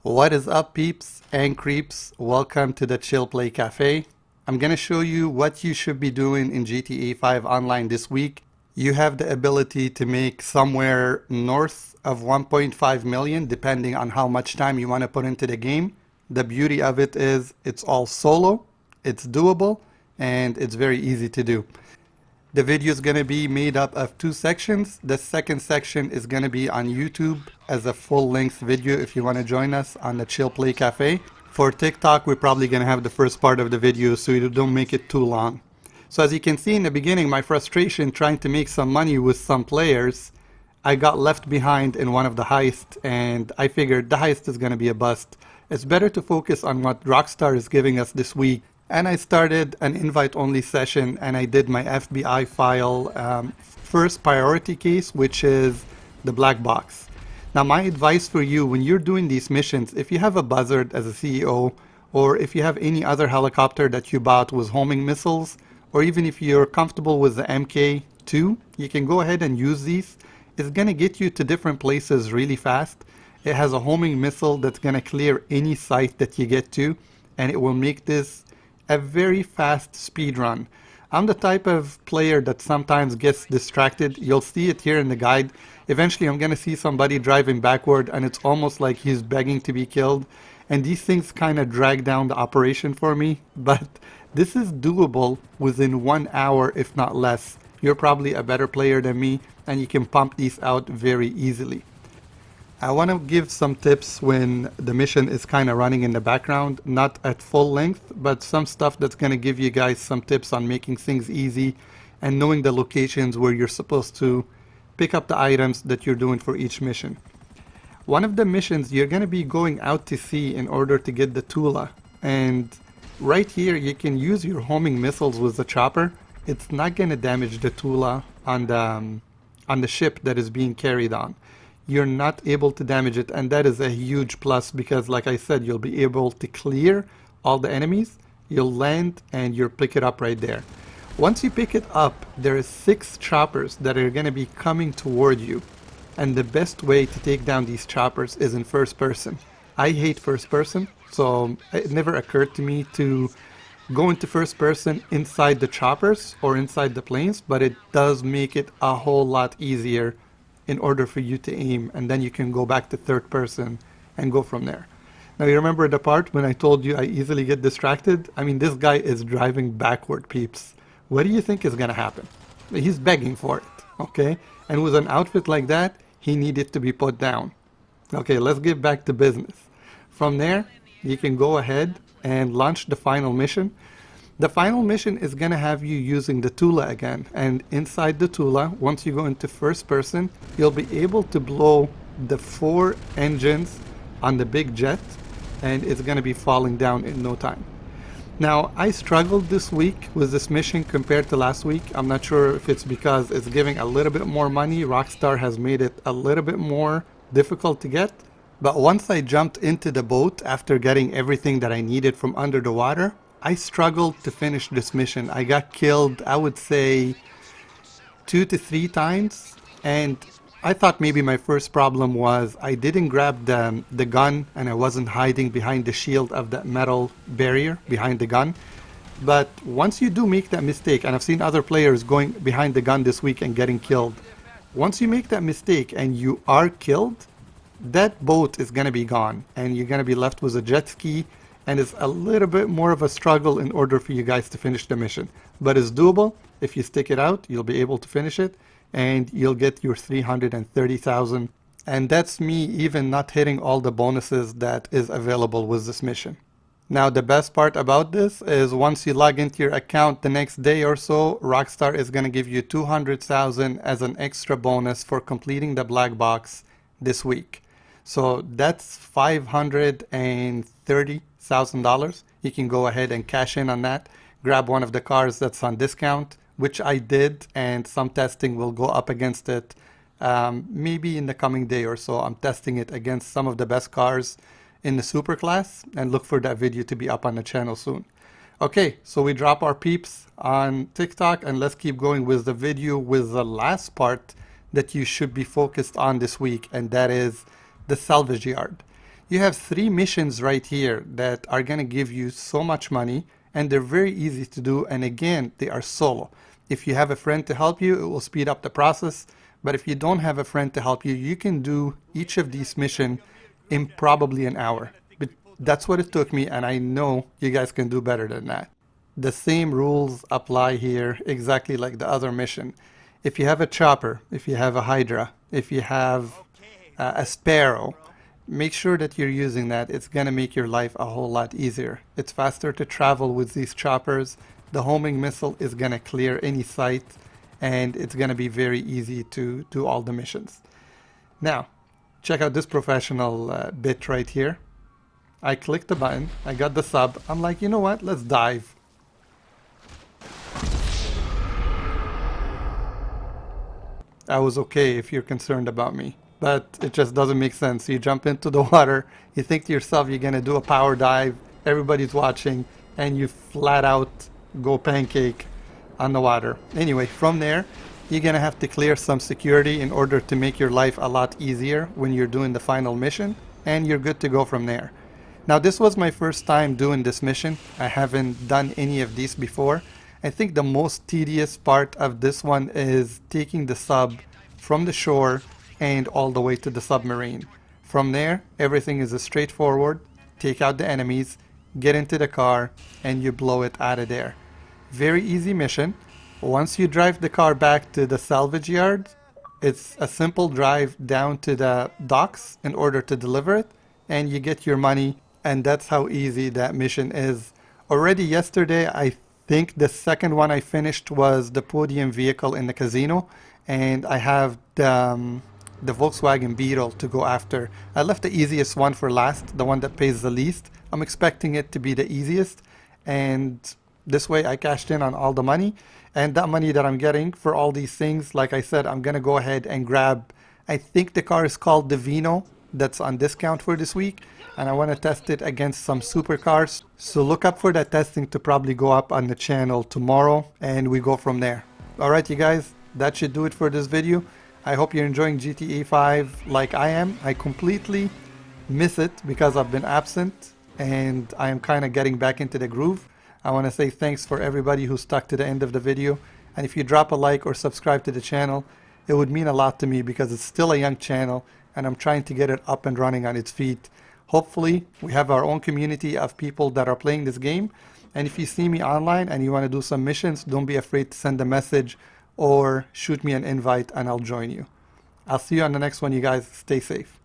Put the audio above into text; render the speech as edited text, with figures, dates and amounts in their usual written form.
What is up, peeps and creeps? Welcome to the Chill Play Cafe. I'm gonna show you what you should be doing in GTA 5 online this week. You have the ability to make somewhere north of 1.5 million depending on how much time you want to put into the game. The beauty of it is it's all solo, it's doable, and it's very easy to do. The video is going to be made up of two sections. The second section is going to be on YouTube as a full-length video if you want to join us on the Chill Play Cafe. For TikTok, we're probably going to have the first part of the video so you don't make it too long. So as you can see in the beginning, my frustration trying to make some money with some players, I got left behind in one of the heists and I figured the heist is going to be a bust. It's better to focus on what Rockstar is giving us this week. And I started an invite-only session and I did my FBI file first priority case, which is the black box. Now my advice for you when you're doing these missions, if you have a buzzard as a CEO, or if you have any other helicopter that you bought with homing missiles, or even if you're comfortable with the MK2, you can go ahead and use these. It's going to get you to different places really fast. It has a homing missile that's going to clear any site that you get to, and it will make this a very fast speed run. I'm the type of player that sometimes gets distracted. You'll see it here in the guide. Eventually I'm going to see somebody driving backward and it's almost like he's begging to be killed. And these things kind of drag down the operation for me. But this is doable within 1 hour, if not less. You're probably a better player than me and you can pump these out very easily. I want to give some tips when the mission is kind of running in the background, not at full length, but some stuff that's going to give you guys some tips on making things easy and knowing the locations where you're supposed to pick up the items that you're doing for each mission. One of the missions, you're going to be going out to sea in order to get the Tula. And right here, you can use your homing missiles with the chopper. It's not going to damage the Tula on the ship that is being carried on. You're not able to damage it, and that is a huge plus because like I said, you'll be able to clear all the enemies, you'll land and you'll pick it up right there. Once you pick it up, there is 6 choppers that are going to be coming toward you, and the best way to take down these choppers is in first person. I hate first person, so it never occurred to me to go into first person inside the choppers or inside the planes, but it does make it a whole lot easier in order for you to aim, and then you can go back to third person and go from there. Now you remember the part when I told you I easily get distracted? I mean, this guy is driving backward, peeps. What do you think is gonna happen? He's begging for it, okay? And with an outfit like that, he needed to be put down. Okay, let's get back to business. From there, you can go ahead and launch the final mission. The final mission is going to have you using the Tula again, and inside the Tula, once you go into first person, you'll be able to blow the 4 engines on the big jet, and it's going to be falling down in no time. Now, I struggled this week with this mission compared to last week. I'm not sure if it's because it's giving a little bit more money. Rockstar has made it a little bit more difficult to get. But once I jumped into the boat after getting everything that I needed from under the water, I struggled to finish this mission. I got killed, I would say, 2 to 3 times. And I thought maybe my first problem was I didn't grab the gun and I wasn't hiding behind the shield of that metal barrier behind the gun. But once you do make that mistake, and I've seen other players going behind the gun this week and getting killed. Once you make that mistake and you are killed, that boat is going to be gone and you're going to be left with a jet ski. And it's a little bit more of a struggle in order for you guys to finish the mission. But it's doable. If you stick it out, you'll be able to finish it. And you'll get your 330,000. And that's me even not hitting all the bonuses that is available with this mission. Now the best part about this is once you log into your account the next day or so, Rockstar is going to give you 200,000 as an extra bonus for completing the black box this week. So that's $530,000. You can go ahead and cash in on that. Grab one of the cars that's on discount, which I did, and some testing will go up against it. Maybe in the coming day or so, I'm testing it against some of the best cars in the super class, and look for that video to be up on the channel soon. Okay, so we drop our peeps on TikTok, and let's keep going with the video with the last part that you should be focused on this week, and that is the salvage yard. You have 3 missions right here that are going to give you so much money, and they're very easy to do, and again, they are solo. If you have a friend to help you, it will speed up the process, but if you don't have a friend to help you, you can do each of these missions in probably an hour. But that's what it took me, and I know you guys can do better than that. The same rules apply here, exactly like the other mission. If you have a chopper, if you have a hydra, if you have a sparrow, make sure that you're using that. It's going to make your life a whole lot easier. It's faster to travel with these choppers. The homing missile is going to clear any site, and it's going to be very easy to do all the missions. Now, check out this professional bit right here. I clicked the button, I got the sub, I'm like, you know what, let's dive. I was okay if you're concerned about me, but it just doesn't make sense. You jump into the water, you think to yourself you're gonna do a power dive, everybody's watching, and you flat out go pancake on the water. Anyway, from there, you're gonna have to clear some security in order to make your life a lot easier when you're doing the final mission, and you're good to go from there. Now, this was my first time doing this mission. I haven't done any of these before. I think the most tedious part of this one is taking the sub from the shore and all the way to the submarine. From there, everything is straightforward. Take out the enemies, get into the car, and you blow it out of there. Very easy mission. Once you drive the car back to the salvage yard, it's a simple drive down to the docks in order to deliver it, and you get your money, and that's how easy that mission is. Already yesterday, I think the second one I finished was the podium vehicle in the casino, and I have the Volkswagen Beetle to go after. I left the easiest one for last, the one that pays the least. I'm expecting it to be the easiest, and this way I cashed in on all the money, and that money that I'm getting for all these things, like I said, I'm gonna go ahead and grab, I think the car is called the Vino, that's on discount for this week, and I want to test it against some supercars. So look up for that testing to probably go up on the channel tomorrow, and we go from there. Alright you guys, that should do it for this video. I hope you're enjoying GTA 5 like I am. I completely miss it because I've been absent, and I am kind of getting back into the groove. I want to say thanks for everybody who stuck to the end of the video, and if you drop a like or subscribe to the channel, it would mean a lot to me because it's still a young channel and I'm trying to get it up and running on its feet. Hopefully we have our own community of people that are playing this game, and if you see me online and you want to do some missions, don't be afraid to send a message or shoot me an invite and I'll join you. I'll see you on the next one, you guys. Stay safe.